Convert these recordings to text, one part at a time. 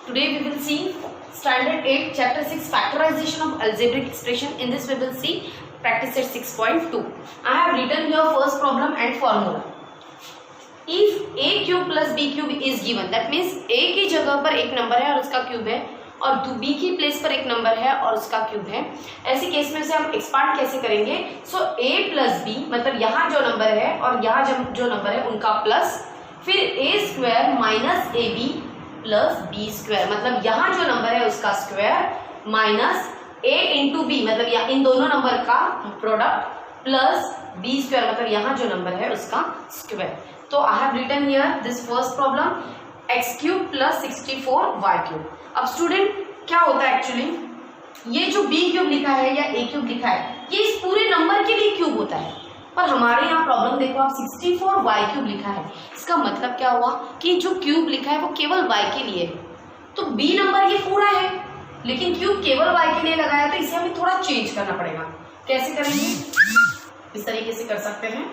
Today we will see Standard 8 Chapter 6 Factorization of Algebraic Expression. In this we will see practice at 6.2. I have written here first problem and formula. If a cube plus b cube is given, that means a की जगह पर एक number है और उसका cube है और b की प्लेस पर एक नंबर है और उसका क्यूब है, ऐसे केस में से हम एक्सपांड कैसे करेंगे? सो a प्लस b मतलब यहाँ जो नंबर है और यहाँ जो नंबर है उनका प्लस, फिर a square minus A B plus B square मतलब यहाँ जो नंबर है उसका square minus a into B मतलब यहाँ इन दोनों नंबर का प्रोडक्ट प्लस बी स्क्वायर मतलब यहाँ जो नंबर है उसका स्क्वायर. तो I have written here this first problem x cube plus 64 y cube. अब स्टूडेंट क्या होता है एक्चुअली, ये जो b क्यूब लिखा है या a क्यूब लिखा है ये इस पूरे नंबर के लिए क्यूब होता है, पर हमारे यहाँ प्रॉब्लम देखो आप 64 y क्यूब लिखा है. इसका मतलब क्या हुआ कि जो क्यूब लिखा है वो केवल y के लिए है. तो b नंबर ये पूरा है लेकिन क्यूब केवल y के लिए लगाया, तो इसे हमें थोड़ा चेंज करना पड़ेगा. कैसे करेंगे? इस तरीके से कर सकते हैं.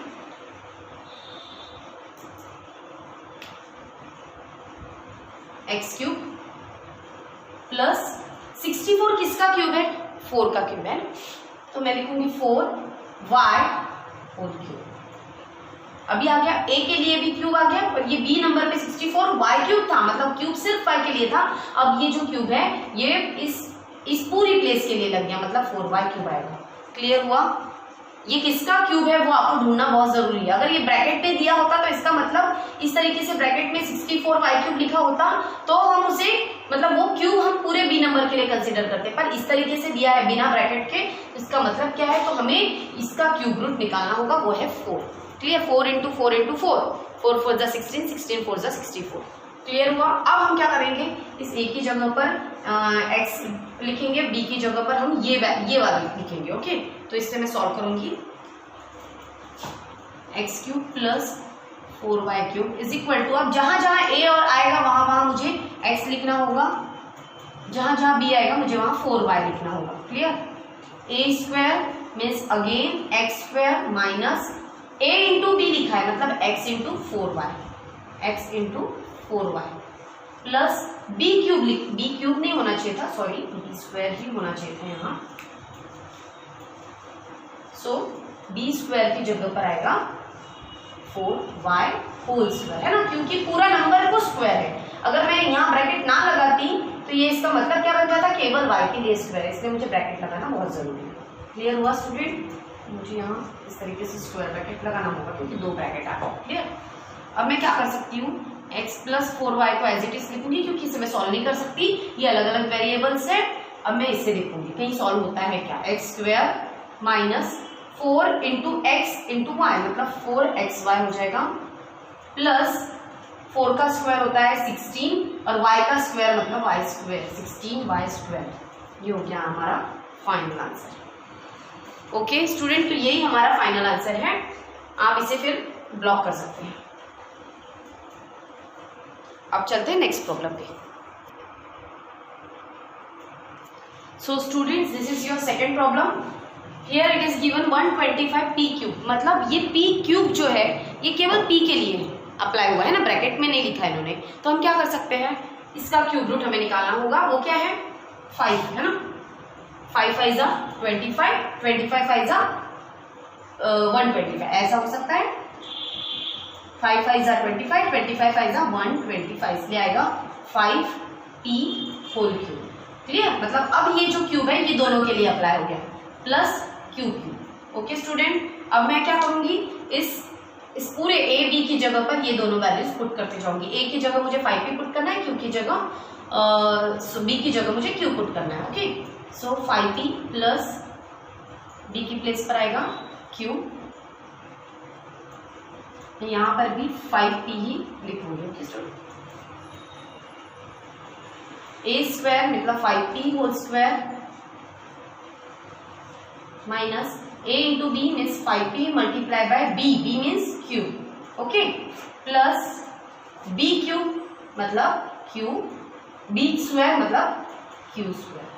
x क्यूब प्लस 64 किसका क्यूब है? 4 का क्यूब है, तो मैं लिखूंगी 4y होल क्यूब. अभी आ गया a के लिए भी क्यूब आ गया, पर ये b नंबर पे 64 y क्यूब था मतलब क्यूब सिर्फ y के लिए था. अब ये जो क्यूब है ये इस पूरी प्लेस के लिए लग गया मतलब 4y क्यूब आएगा. क्लियर हुआ? ये किसका क्यूब है वो आपको ढूंढना बहुत जरूरी है. अगर ये ब्रैकेट में दिया होता तो इसका मतलब इस तरीके से ब्रैकेट में 64 y क्यूब लिखा होता तो हम उसे मतलब वो क्यूब हम पूरे b नंबर के लिए कंसीडर करते, पर इस तरीके से दिया है बिना ब्रैकेट के. इसका मतलब क्या है, तो हमें इसका क्यूब रूट निकालना होगा, वो है 4. क्लियर? 4 इंटू 4 इंटू 4 4 जा 16 16 4 जा 64. क्लियर हुआ? अब हम क्या करेंगे, इस a की जगह पर x लिखेंगे, b की जगह पर हम ये वाली लिखेंगे. ओके, तो इससे मैं सॉल्व करूंगी. x cube plus 4y cube is equal to, अब जहां जहां a और आएगा वहां वहां मुझे x लिखना होगा, जहां जहां b आएगा मुझे वहां 4y लिखना होगा. Clear? a square means again x square minus a into B लिखा है मतलब x into 4y, x into 4y plus b cube b cube नहीं होना चाहिए था, सॉरी b स्क्वायर ही होना चाहिए था यहाँ. सो b स्क्वायर की जगह पर आएगा 4y होल स्क्वायर, है ना, क्योंकि पूरा नंबर को स्क्वायर है. अगर मैं यहाँ ब्रैकेट ना लगाती तो ये इसका मतलब क्या बन जाता, केवल y के लिए स्क्वायर है, इसलिए मुझे ब्रैकेट लगाना बहुत जरूरी है. क्लियर हुआ स्टूडेंट? मुझे यहाँ इस तरीके से स्क्वायर ब्रैकेट लगाना होगा क्योंकि दो ब्रैकेट आ गए. क्लियर? अब मैं क्या कर सकती हूँ, x प्लस 4y को एज इट इज लिखूंगी क्योंकि इसे मैं सॉल्व नहीं कर सकती, ये अलग अलग वेरिएबल्स है. अब मैं इसे लिखूंगी, कहीं सॉल्व होता है क्या, x square minus 4 into X into Y मतलब 4xy हो जाएगा, प्लस 4 का स्क्वायर होता है 16 और y का स्क्वायर मतलब y स्क्वायर 16y स्क्वायर. ये हो गया हमारा फाइनल आंसर. ओके स्टूडेंट, तो यही हमारा फाइनल आंसर है. आप इसे फिर ब्लॉक कर सकते हैं. अब चलते हैं नेक्स्ट प्रॉब्लम पे. So students, this is your second problem. Here it is given 125 p cube मतलब ये p क्यूब जो है ये केवल p के लिए अप्लाई हुआ है ना, ब्रैकेट में नहीं लिखा है इन्होंने. तो हम क्या कर सकते हैं, इसका क्यूब रूट हमें निकालना होगा. वो क्या है, 5 है ना. 5 5 जा 25, 25 5 जा 125, ऐसा हो सकता है. 5 5 जा 25, 25 5 जा 125, इसलिए आएगा 5p होल क्यूब. क्लियर? मतलब अब ये जो क्यूब है ये दोनों के लिए अप्लाई हो गया, प्लस क्यूब. ओके स्टूडेंट, अब मैं क्या करूंगी, इस पूरे a b की जगह पर ये दोनों वैल्यूज पुट करते जाऊंगी. a की जगह मुझे 5p पुट करना है, q की जगह b की जगह मुझे q पुट करना है. ओके, सो 5p प्लस b की प्लेस पर आएगा q, यहाँ पर भी 5p ही लिखूंगी. ओके स्टूडेंट, a स्क्वायर मतलब 5p whole square minus a into B means 5p multiply by b means q. Okay, plus b cube मतलब q, b स्क्वायर मतलब q स्क्वायर.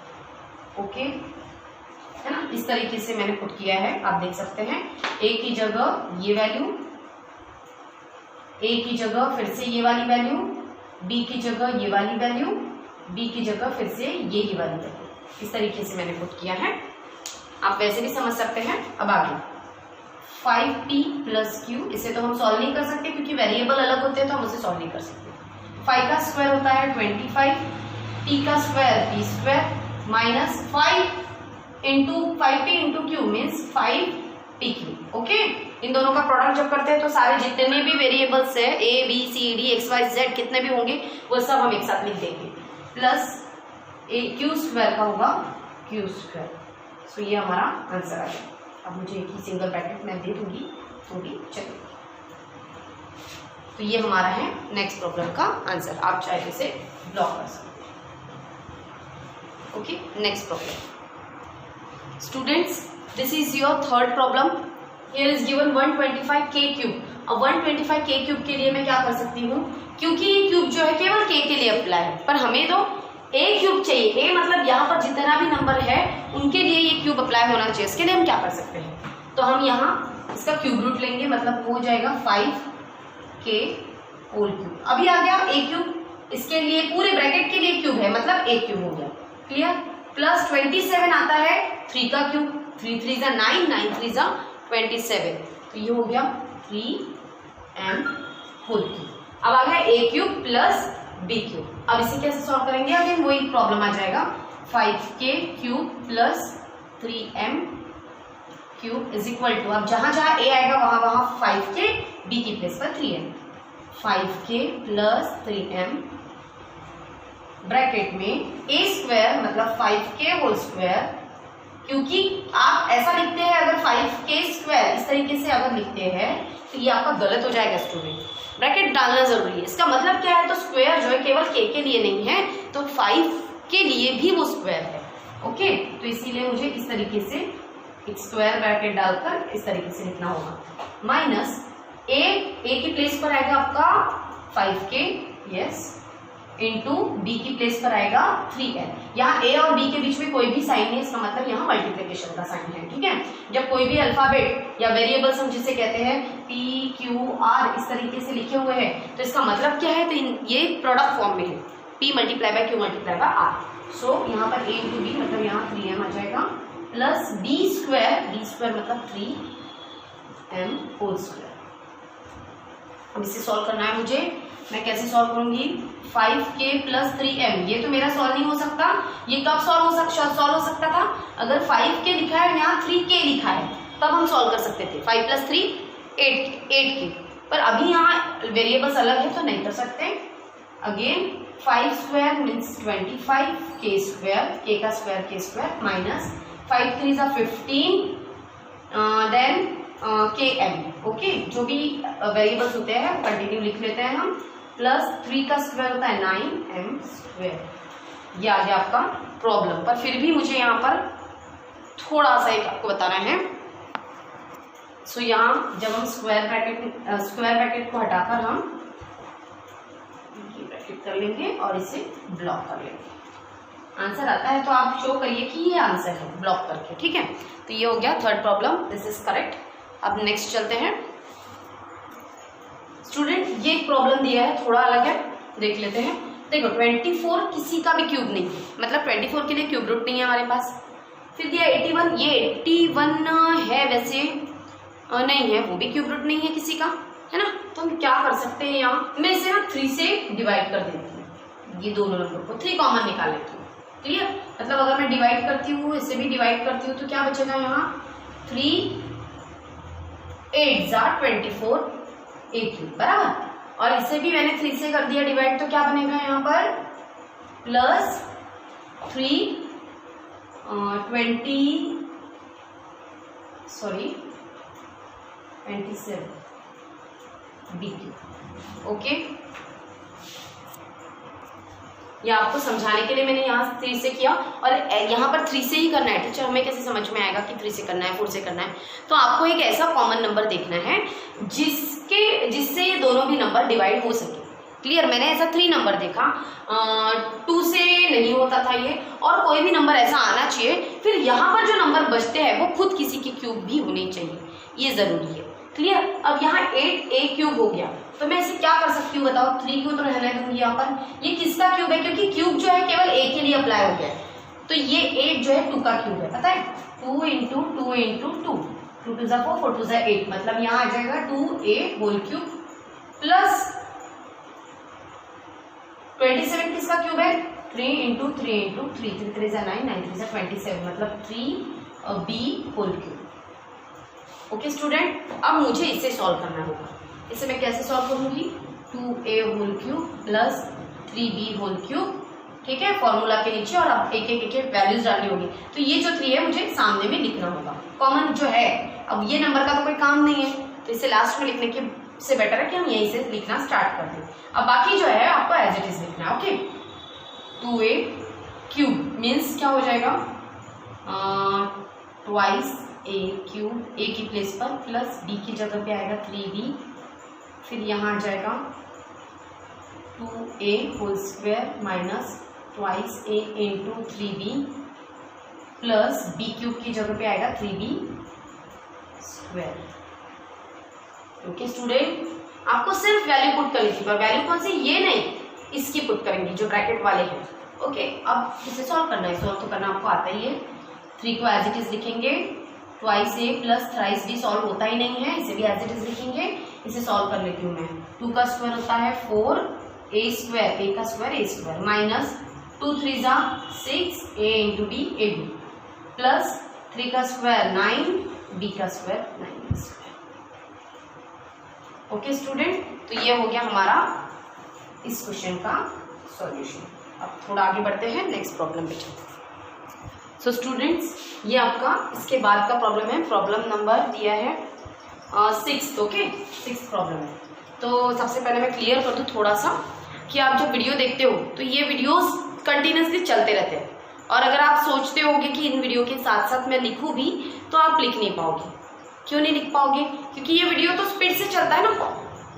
ओके, है ना, इस तरीके से मैंने पुट किया है. आप देख सकते हैं a की जगह ये वैल्यू, a की जगह फिर से ये वाली वैल्यू, b की जगह ये वाली वैल्यू बी की जगह फिर से ये ही वाली जगह, इस तरीके से मैंने पुट किया है। आप वैसे भी समझ सकते हैं। अब आगे 5p प्लस क्यू, इसे तो हम सॉल्व नहीं कर सकते क्योंकि वेरिएबल अलग होते हैं, तो हम उसे सॉल्व नहीं कर सकते। 5 का स्क्वायर होता है 25, p का square p square minus 5 into 5p into q means 5pq। Okay, इन दोनों का प्रोडक्ट जब करते हैं तो सारे जितने भी वेरिएबल्स है a b c d x y z कितने भी होंगे वो सब हम एक साथ लिख देंगे, प्लस क्यू स्क्वायर का होगा क्यू स्क्वायर। सो ये हमारा आंसर आ गया। अब मुझे एक ही सिंगल ब्रैकेट मैं दे दूंगी तो भी चलेगी। तो ये हमारा है नेक्स्ट प्रॉब्लम का आंसर। आप चाहे इसे ब्लॉक कर सकते हैं। Okay, next problem students, this is your third problem. Here is given 125k cube. अब 125k क्यूब के लिए मैं क्या कर सकती हूँ, क्योंकि ये क्यूब जो है केवल k के लिए अप्लाई है, पर हमें तो a क्यूब चाहिए। a मतलब यहाँ पर जितना भी नंबर है उनके लिए ये क्यूब अप्लाई होना चाहिए। इसके लिए हम क्या कर सकते हैं, तो हम यहाँ इसका क्यूब रूट लेंगे, मतलब हो जाएगा 5k होल क्यूब। अभी आ गया a क्यूब, इसके लिए पूरे ब्रैकेट के लिए क्यूब है, मतलब a क्यूब हो गया। क्लियर, प्लस 27 आता है 3 का क्यूब, 3 3 जा 9, 9 3 जा 27, तो ये हो गया 3m होल क्यूब। अब आ गया a cube plus b cube. अब इसे कैसे सॉल्व करेंगे, अगेन वही प्रॉब्लम आ जाएगा 5k cube plus 3m cube is equal to, अब जहां जहां a आएगा वहां वहां 5k, b की प्लेस पर 3m, 5k plus 3m bracket में a स्क्वायर मतलब 5k होल स्क्वायर, क्योंकि आप ऐसा लिखते हैं अगर 5k स्क्वायर इस तरीके से अगर लिखते हैं तो ये आपका गलत हो जाएगा स्टूडेंट, ब्रैकेट डालना जरूरी है। इसका मतलब क्या है, तो स्क्वायर जो है केवल k के लिए नहीं है, तो 5 के लिए भी वो स्क्वायर है। ओके, तो इसीलिए मुझे इस तरीके से एक स्क्वायर ब्रैकेट डालकर इस तरीके से लिखना होगा, माइनस a की प्लेस पर आएगा आपका 5k, यस, इंटू b की प्लेस पर आएगा 3n। यहाँ a और b के बीच में कोई भी साइन नहीं, इसका मतलब यहाँ मल्टीप्लिकेशन का साइन है। ठीक है, जब कोई भी अल्फाबेट या वेरिएबल्स हम जिसे कहते हैं p q r इस तरीके से लिखे हुए हैं, तो इसका मतलब क्या है, तो ये प्रोडक्ट फॉर्म में है, p multiply by q multiply by r। सो यहाँ पर a इंटू b मतलब यहाँ 3m आ जाएगा, प्लस b स्क्वायर मतलब 3m होल स्क्वायर। अब इसे सॉल्व करना है मुझे, मैं कैसे सॉल्व करूंगी, 5k प्लस 3m, ये तो मेरा सॉल्व नहीं हो सकता। ये कब सॉल्व हो सकता था, अगर 5k लिखा है यहाँ 3k लिखा है तब हम सॉल्व कर सकते थे। 5 प्लस 3 8k, पर अभी यहाँ वेरिएबल्स अलग है तो नहीं कर सकते। Again 5 square means 25, k square, k का स्क्वायर k स्क्वायर, माइनस 5 3 जा 15, देन km। ओके, जो भी वेरिएबल्स होते हैं कंटिन्यू लिख लेते हैं हम, प्लस 3 का स्क्वायर होता है 9m स्क्वायर। ये आ गया आपका प्रॉब्लम, पर फिर भी मुझे यहाँ पर थोड़ा सा एक आपको बताना है। सो यहाँ जब हम स्क्वायर ब्रैकेट को हटाकर हम ब्रैकेट कर लेंगे और इसे ब्लॉक कर लेंगे। आंसर आता है तो आप शो करिए कि ये आंसर है ब्लॉक करके। ठीक है, तो ये हो गया third problem, this is correct. अब नेक्स्ट चलते हैं स्टूडेंट, ये एक प्रॉब्लम दिया है थोड़ा अलग है, देख लेते हैं। देखो 24 किसी का भी क्यूब नहीं है, मतलब 24 के लिए क्यूब रूट नहीं है हमारे पास। फिर दिया 81, ये 81 है वैसे नहीं है, वो भी क्यूब रूट नहीं है किसी का, है ना। तो हम क्या कर सकते हैं, यहाँ मैं इसे ना 3 से डिवाइड कर देती हूँ, ये दोनों नंबर को 3 कॉमन निकाल लेती हूँ। क्लियर, मतलब अगर मैं डिवाइड करती हूँ, इससे भी डिवाइड करती हूँ, तो क्या बचेगा यहाँ 3 8 जा 24 8 बराबर, और इसे भी मैंने 3 से कर दिया डिवाइड, तो क्या बनेगा यहाँ पर प्लस 3 27 बी क्यूब। ओके, ये आपको समझाने के लिए मैंने यहाँ 3 से किया, और यहाँ पर 3 से ही करना है। टीचर हमें कैसे समझ में आएगा कि 3 से करना है 4 से करना है, तो आपको एक ऐसा कॉमन नंबर देखना है जिससे ये दोनों भी नंबर डिवाइड हो सके। क्लियर, मैंने ऐसा 3 नंबर देखा, 2 से नहीं होता था ये, और कोई भी नंबर ऐसा आना चाहिए। फिर यहाँ पर जो नंबर बचते हैं वो खुद किसी के क्यूब भी होने चाहिए, ये जरूरी है। क्लियर, अब यहाँ 8a क्यूब हो गया, तो मैं इसे क्या कर सकती हूँ बताओ, 3 को तो रहने दूंगी यहाँ पर। ये किसका क्यूब है, क्योंकि क्यूब जो है केवल अप्लाई हो गया है। तो ये 8 जो है 2 का क्यूब है, पता है 2 इंटू 2 इंटू 2, 2 टू 4 4 टू 8, मतलब यहाँ आ जाएगा 2a होल क्यूब प्लस 27 किसका क्यूब है 3 इंटू 3 इंटू 3, 3 3 9, 9 3 27, मतलब 3b whole cube. Okay student, अब मुझे इसे सॉल्व करना होगा। इसे मैं कैसे सॉल्व करूंगी, 2a whole cube plus 3b whole cube, ठीक है, फॉर्मूला के नीचे, और अब एक एक वैल्यूज डालनी होगी। तो ये जो 3 है मुझे सामने में लिखना होगा, कॉमन जो है। अब ये नंबर का तो कोई काम नहीं है, तो इसे लास्ट में लिखने के से बेटर है कि हम यहीं से लिखना स्टार्ट कर दें। अब बाकी जो है आपको एज इट इज लिखना है। ओके, 2a क्यूब मीन्स क्या हो जाएगा, ट्वाइस a क्यूब, a की प्लेस पर प्लस b की जगह पे आएगा 3b, फिर यहाँ आ जाएगा 2a whole square minus twice a into 3b plus b cube की जगह पे आएगा 3b स्क्वायर। ओके स्टूडेंट, आपको सिर्फ वैल्यू पुट करनी थी, पर वैल्यू कौन सी, ये नहीं, इसकी पुट करेंगे जो ब्रैकेट वाले हैं। ओके, अब इसे सॉल्व करना है, सॉल्व तो करना आपको आता ही है। 3 को एज इट इज लिखेंगे, twice a plus thrice b solve होता ही नहीं है, इसे भी एज इट इज लिखेंगे। इसे सॉल्व कर लेती हूँ मैं, 2 का स्क्वायर होता है 4, a स्क्वायर, a का स्क्वायर a स्क्वायर माइनस 2 3 जा 6, a into b ab plus 3 का स्क्वायर 9, b का स्क्वायर 9 स्क्वायर। ओके स्टूडेंट, तो ये हो गया हमारा इस क्वेश्चन का सॉल्यूशन। अब थोड़ा आगे बढ़ते हैं, नेक्स्ट प्रॉब्लम पे चलते हैं। सो स्टूडेंट्स, ये आपका इसके बाद का प्रॉब्लम है, प्रॉब्लम नंबर दिया है 6। ओके, 6 प्रॉब्लम है। तो सबसे पहले मैं क्लियर कर दूं थोड़ा सा कि आप जब वीडियो देखते हो तो ये वीडियोस कंटिन्यूसली चलते रहते हैं, और अगर आप सोचते होगे कि इन वीडियो के साथ साथ मैं लिखूं भी, तो आप लिख नहीं पाओगे। क्यों नहीं लिख पाओगे, क्योंकि ये वीडियो तो स्पीड से चलता है ना,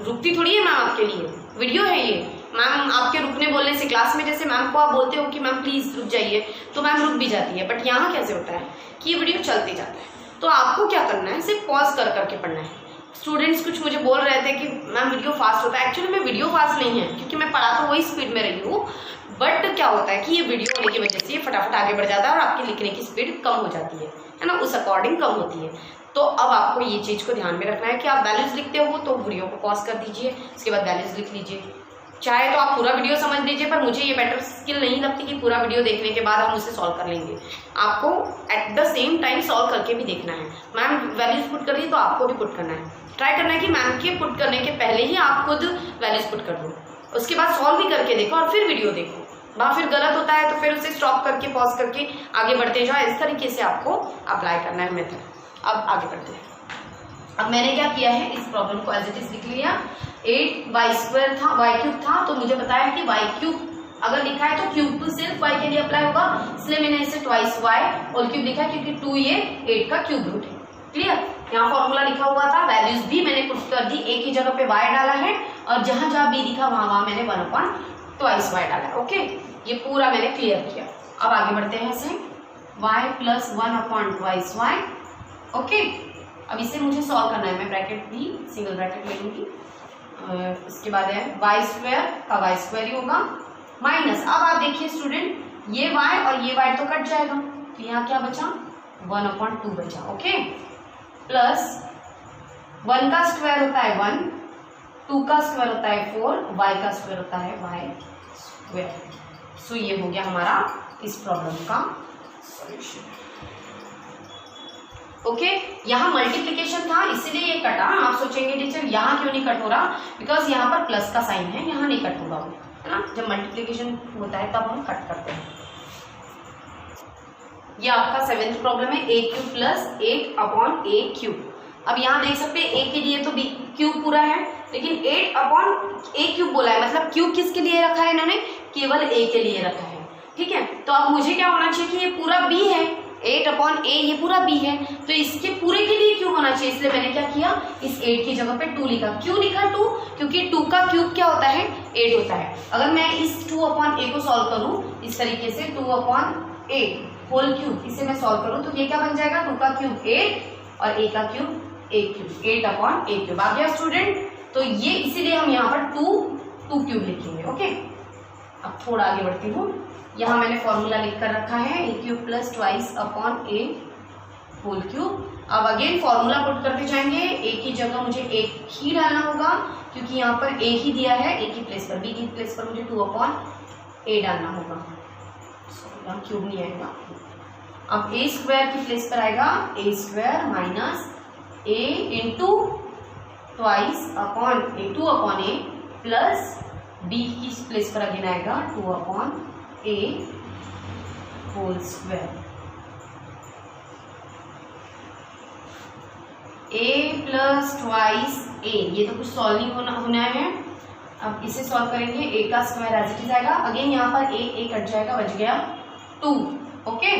रुकती थोड़ी है मैम आपके लिए, वीडियो है ये। मैम आपके रुकने बोलने से, क्लास में जैसे मैम को आप बोलते हो कि मैम प्लीज रुक जाइए, तो मैम रुक भी जाती है, बट यहाँ कैसे होता है कि ये वीडियो चलते जाता है। तो आपको क्या करना है, सिर्फ पॉज कर करके पढ़ना है। स्टूडेंट्स कुछ मुझे बोल रहे थे कि मैम वीडियो फास्ट होता है, एक्चुअली में वीडियो फास्ट नहीं है, क्योंकि मैं पढ़ा तो वही स्पीड में रही हूँ, बट क्या होता है कि ये वीडियो होने की वजह से ये फटाफट आगे बढ़ जाता है और आपकी लिखने की स्पीड कम हो जाती है ना, उस अकॉर्डिंग कम होती है। तो अब आपको ये चीज़ को ध्यान में रखना है कि आप वैल्यूज लिखते हो तो वीडियो को पॉज कर दीजिए, उसके बाद वैल्यूज लिख लीजिए। चाहे तो आप पूरा वीडियो समझ लीजिए, पर मुझे ये बेटर स्किल नहीं लगती कि पूरा वीडियो देखने के बाद हम उसे सॉल्व कर लेंगे। आपको at the same time solve करके भी देखना है। मैम वैल्यूज पुट कर रही है तो आपको भी पुट करना है, ट्राई करना है कि मैम के पुट करने के पहले ही आप खुद वैल्यूज पुट कर दो, उसके बाद सॉल्व भी करके देखो और फिर वीडियो देखो। वहाँ फिर गलत होता है तो फिर उसे स्टॉप करके पॉज करके आगे बढ़ते जाओ। इस तरीके से आपको अप्लाई करना है मेथड। अब आगे बढ़ते हैं। अब मैंने क्या किया है, इस प्रॉब्लम को एज इट इज लिख लिया। 8y स्क्वायर था, y क्यूब था, तो मुझे बताया कि y क्यूब अगर लिखा है तो क्यूब टू सिर्फ y के लिए अप्लाई होगा, इसलिए मैंने इसे ट्वाइस y होल क्यूब लिखा क्योंकि 2 ये 8 का क्यूब रूट है। क्लियर, यहाँ फॉर्मूला लिखा हुआ था, वैल्यूज भी मैंने पुट कर दी, a की जगह पे y डाला है और जहां जहां b लिखा वहां मैंने 1/2y डाला है। ओके, ये पूरा मैंने क्लियर किया। अब आगे बढ़ते हैं इसे, y प्लस 1/2y। ओके, अब इसे मुझे सॉल्व करना है, मैं ब्रैकेट भी सिंगल ब्रैकेट ले लूंगी। इसके बाद है y स्क्वायर का y स्क्वायर ही होगा माइनस, अब आप देखिए स्टूडेंट, ये y और ये y तो कट जाएगा, तो यहाँ क्या बचा, 1/2 बचा। ओके, प्लस 1 का स्क्वायर होता है 1, 2 का स्क्वायर होता है 4, y का स्क्वायर होता है y स्क्वायर। सो ये हो गया हमारा इस प्रॉब्लम का सॉल्यूशन। ओके, यहाँ मल्टीप्लिकेशन था इसीलिए ये कटा। आप सोचेंगे टीचर यहाँ क्यों नहीं कट हो रहा, बिकॉज यहाँ पर प्लस का साइन है, यहाँ नहीं कट होगा वो, है ना। जब मल्टीप्लिकेशन होता है तब हम कट करते हैं। ये आपका 7th प्रॉब्लम है, a cube plus 8/a cube. अब यहाँ देख सकते हैं a के लिए तो b क्यूब पूरा है, लेकिन 8/a क्यूब बोला है, मतलब क्यूब किसके लिए रखा है इन्होंने, केवल a के लिए रखा है। ठीक है, तो अब मुझे क्या होना चाहिए कि ये पूरा b है, 8/a ये पूरा b है, तो इसके पूरे के लिए क्यूब होना चाहिए, इसलिए मैंने क्या किया, इस 8 की जगह पे 2 लिखा। क्यों लिखा 2, क्योंकि 2 का क्यूब क्या होता है, 8 होता है। अगर मैं इस 2/a को सॉल्व करूं इस तरीके से, 2/a होल क्यूब, इसे मैं सॉल्व करूं तो ये क्या बन जाएगा, 2 का क्यूब 8 और a का cube a cube, 8/a cube आ गया स्टूडेंट। तो ये इसीलिए हम यहाँ पर 2 क्यूब लिखेंगे। ओके, अब थोड़ा आगे बढ़ती हूँ। यहाँ मैंने फॉर्मूला लिख कर रखा है ए क्यूब प्लस ट्वाइस अपॉन ए होल क्यूब। अब अगेन फॉर्मूला पुट करते जाएंगे। ए की जगह मुझे एक ही डालना होगा क्योंकि यहाँ पर ए ही दिया है, ए की प्लेस पर, बी की प्लेस पर मुझे 2 अपॉन ए डालना होगा। यहाँ क्यूब नहीं आएगा। अब ए स्क्वायर की प्लेस पर आएगा ए स्क्वायर माइनस ए इंटू ट्वाइस अपॉन ए 2 अपॉन ए प्लस बी की प्लेस पर अगेन आएगा 2 अपॉन ए होल स्क्वायर। ए प्लस ट्वाइस ए, ये तो कुछ सॉल्विंग होना है। अब इसे सॉल्व करेंगे। ए का स्क्वायर एज इट इज आएगा। अगेन यहाँ पर ए कट जाएगा, बच गया 2। ओके,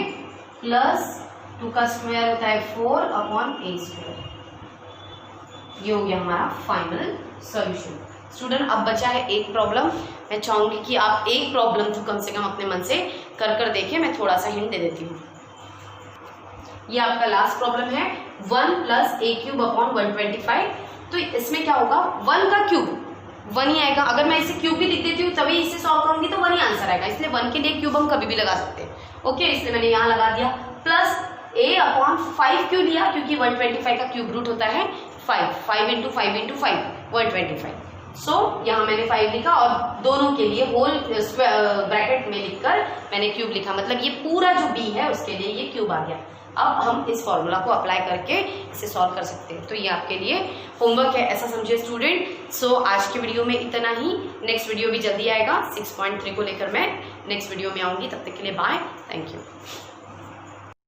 प्लस 2 का स्क्वायर होता है 4 अपॉन ए स्क्वायर। ये हो गया हमारा फाइनल सॉल्यूशन। स्टूडेंट अब बचा है एक प्रॉब्लम। मैं चाहूंगी कि आप एक प्रॉब्लम तो कम से कम अपने मन से कर देखें। मैं थोड़ा सा हिंट दे देती हूँ। ये आपका लास्ट प्रॉब्लम है 1 प्लस ए क्यूब अपॉन 125। तो इसमें क्या होगा, 1 का क्यूब 1 ही आएगा। अगर मैं इसे क्यूब भी लिख देती हूँ तभी इसे सॉल्व करूंगी तो 1 ही आंसर आएगा। इसलिए 1 के लिए क्यूब हम कभी भी लगा सकते हैं। ओके, इसलिए मैंने यहाँ लगा दिया। प्लस ए अपॉन 5 क्यों लिया, क्योंकि 125 का क्यूब रूट होता है 5 इंटू 5 इंटू 5 125। सो यहाँ मैंने 5 लिखा और दोनों के लिए होल ब्रैकेट में लिखकर मैंने क्यूब लिखा। मतलब ये पूरा जो बी है उसके लिए ये क्यूब आ गया। अब हम इस फॉर्मूला को अप्लाई करके इसे सॉल्व कर सकते हैं। तो ये आपके लिए होमवर्क है, ऐसा समझिए स्टूडेंट। सो आज के वीडियो में इतना ही। नेक्स्ट वीडियो भी जल्दी आएगा। 6.3 को लेकर मैं नेक्स्ट वीडियो में आऊँगी। तब तक के लिए बाय, थैंक यू।